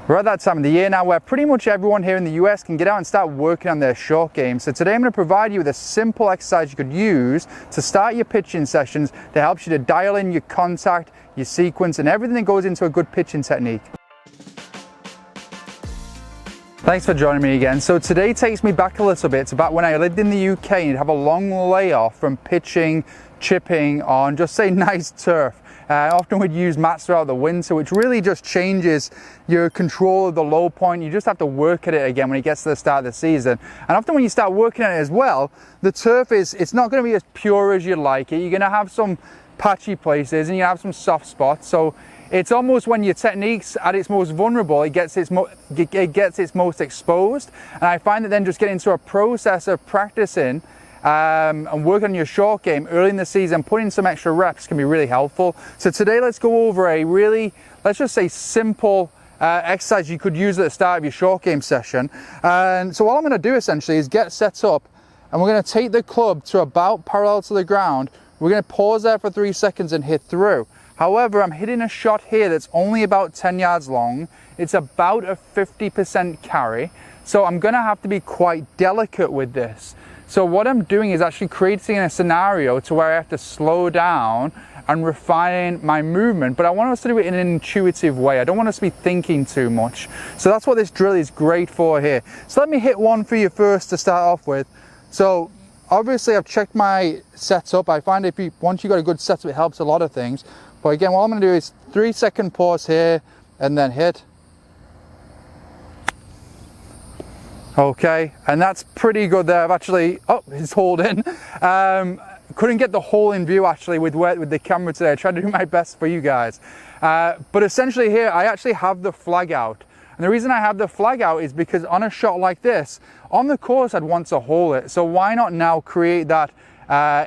We're at that time of the year now where pretty much everyone here in the US can get out and start working on their short game. So today I'm going to provide you with a simple exercise you could use to start your pitching sessions that helps you to dial in your contact, your sequence, and everything that goes into a good pitching technique. Thanks for joining me again. So today takes me back a little bit to back when I lived in the UK and you'd have a long layoff from pitching, chipping on just say nice turf. Often we'd use mats throughout the winter, which really just changes your control of the low point. You just have to work at it again when it gets to the start of the season. And often when you start working at it as well, the turf it's not going to be as pure as you'd like it. You're going to have some patchy places and you have some soft spots. So it's almost when your technique's at its most vulnerable, it gets its most exposed. And I find that then just getting into a process of practicing and working on your short game early in the season, putting some extra reps can be really helpful. So today let's go over a really, let's just say simple exercise you could use at the start of your short game session. And so all I'm going to do essentially is get set up and we're going to take the club to about parallel to the ground. We're going to pause there for 3 seconds and hit through. However, I'm hitting a shot here that's only about 10 yards long. It's about a 50% carry. So I'm going to have to be quite delicate with this. So what I'm doing is actually creating a scenario to where I have to slow down and refine my movement, but I want us to do it in an intuitive way. I don't want us to be thinking too much. So that's what this drill is great for here. So let me hit one for you first to start off with. So obviously I've checked my setup. I find once you've got a good setup, it helps a lot of things. But again, what I'm going to do is 3 second pause here and then hit. Okay, and that's pretty good there. I've actually, oh, it's holding. Couldn't get the hole in view actually with the camera today. I tried to do my best for you guys. But essentially here, I actually have the flag out. And the reason I have the flag out is because on a shot like this, on the course I'd want to hole it. So why not now create that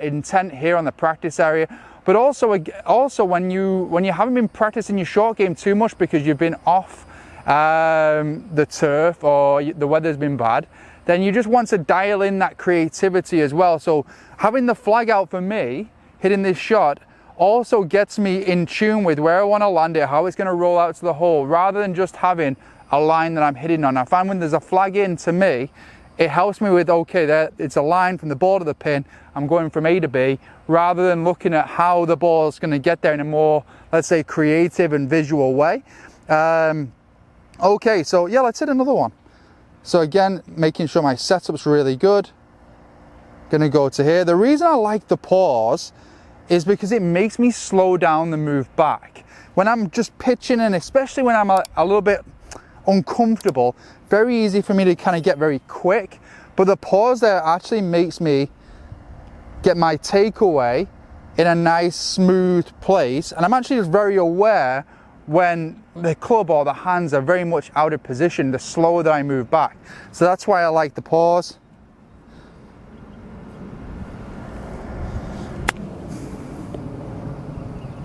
intent here on the practice area? But also when you haven't been practicing your short game too much because you've been off the turf or the weather's been bad, then you just want to dial in that creativity as well. So having the flag out for me, hitting this shot, also gets me in tune with where I want to land it, how it's going to roll out to the hole, rather than just having a line that I'm hitting on. I find when there's a flag in, to me, it helps me with, okay, there, it's a line from the ball to the pin, I'm going from A to B, rather than looking at how the ball is going to get there in a more, let's say, creative and visual way. Okay, so yeah, let's hit another one. So again, making sure my setup's really good. Gonna go to here. The reason I like the pause is because it makes me slow down the move back. When I'm just pitching, and especially when I'm a little bit uncomfortable, very easy for me to kind of get very quick. But the pause there actually makes me get my takeaway in a nice, smooth place. And I'm actually just very aware when the club or the hands are very much out of position, the slower that I move back. So that's why I like the pause.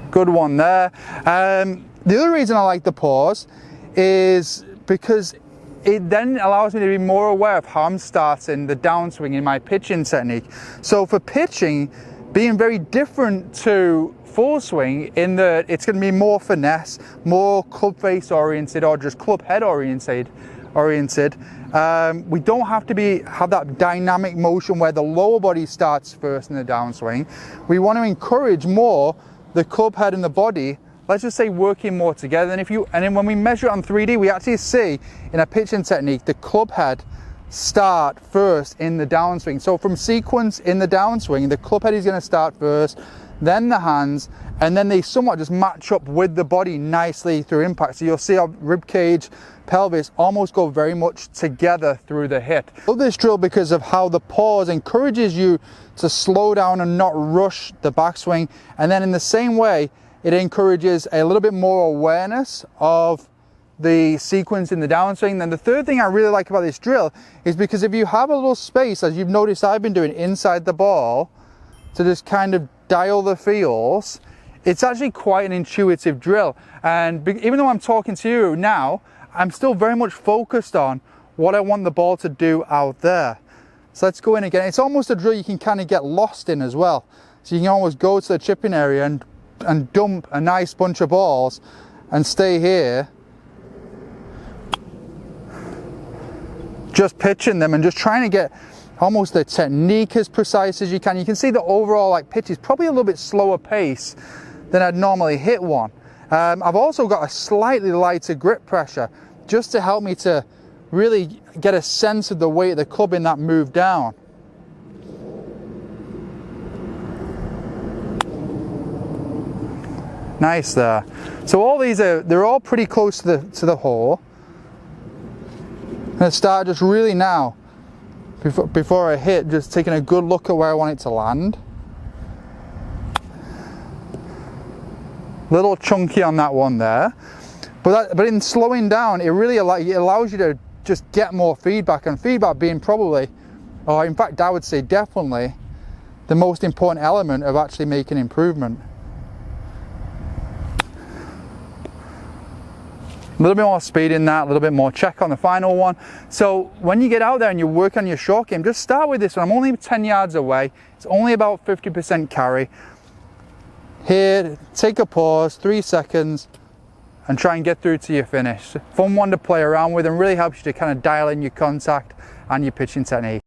Good one there. The other reason I like the pause is because it then allows me to be more aware of how I'm starting the downswing in my pitching technique. So for pitching, being very different to full swing in that it's going to be more finesse, more club face oriented or just club head oriented. We don't have to have that dynamic motion where the lower body starts first in the downswing. We want to encourage more the club head and the body, let's just say, working more together. And then when we measure it on 3D, we actually see in a pitching technique the club head start first in the downswing. So from sequence in the downswing, the club head is going to start first, then the hands, and then they somewhat just match up with the body nicely through impact. So you'll see our rib cage, pelvis almost go very much together through the hit. I love this drill because of how the pause encourages you to slow down and not rush the backswing. And then in the same way, it encourages a little bit more awareness of the sequence in the downswing. Then the third thing I really like about this drill is because if you have a little space, as you've noticed I've been doing inside the ball, to just kind of dial the feels, it's actually quite an intuitive drill. And even though I'm talking to you now, I'm still very much focused on what I want the ball to do out there. So let's go in again. It's almost a drill you can kind of get lost in as well. So you can almost go to the chipping area and dump a nice bunch of balls and stay here just pitching them and just trying to get almost the technique as precise as you can. You can see the overall like pitch is probably a little bit slower pace than I'd normally hit one. I've also got a slightly lighter grip pressure just to help me to really get a sense of the weight of the club in that move down. Nice there. So all these they're all pretty close to the hole. I'm going to start just really now, before I hit, just taking a good look at where I want it to land. Little chunky on that one there, but in slowing down, it really allows you to just get more feedback, and feedback being probably, or in fact I would say definitely, the most important element of actually making improvement. A little bit more speed in that, a little bit more check on the final one. So when you get out there and you work on your short game, just start with this one. I'm only 10 yards away. It's only about 50% carry. Here, take a pause, 3 seconds, and try and get through to your finish. Fun one to play around with and really helps you to kind of dial in your contact and your pitching technique.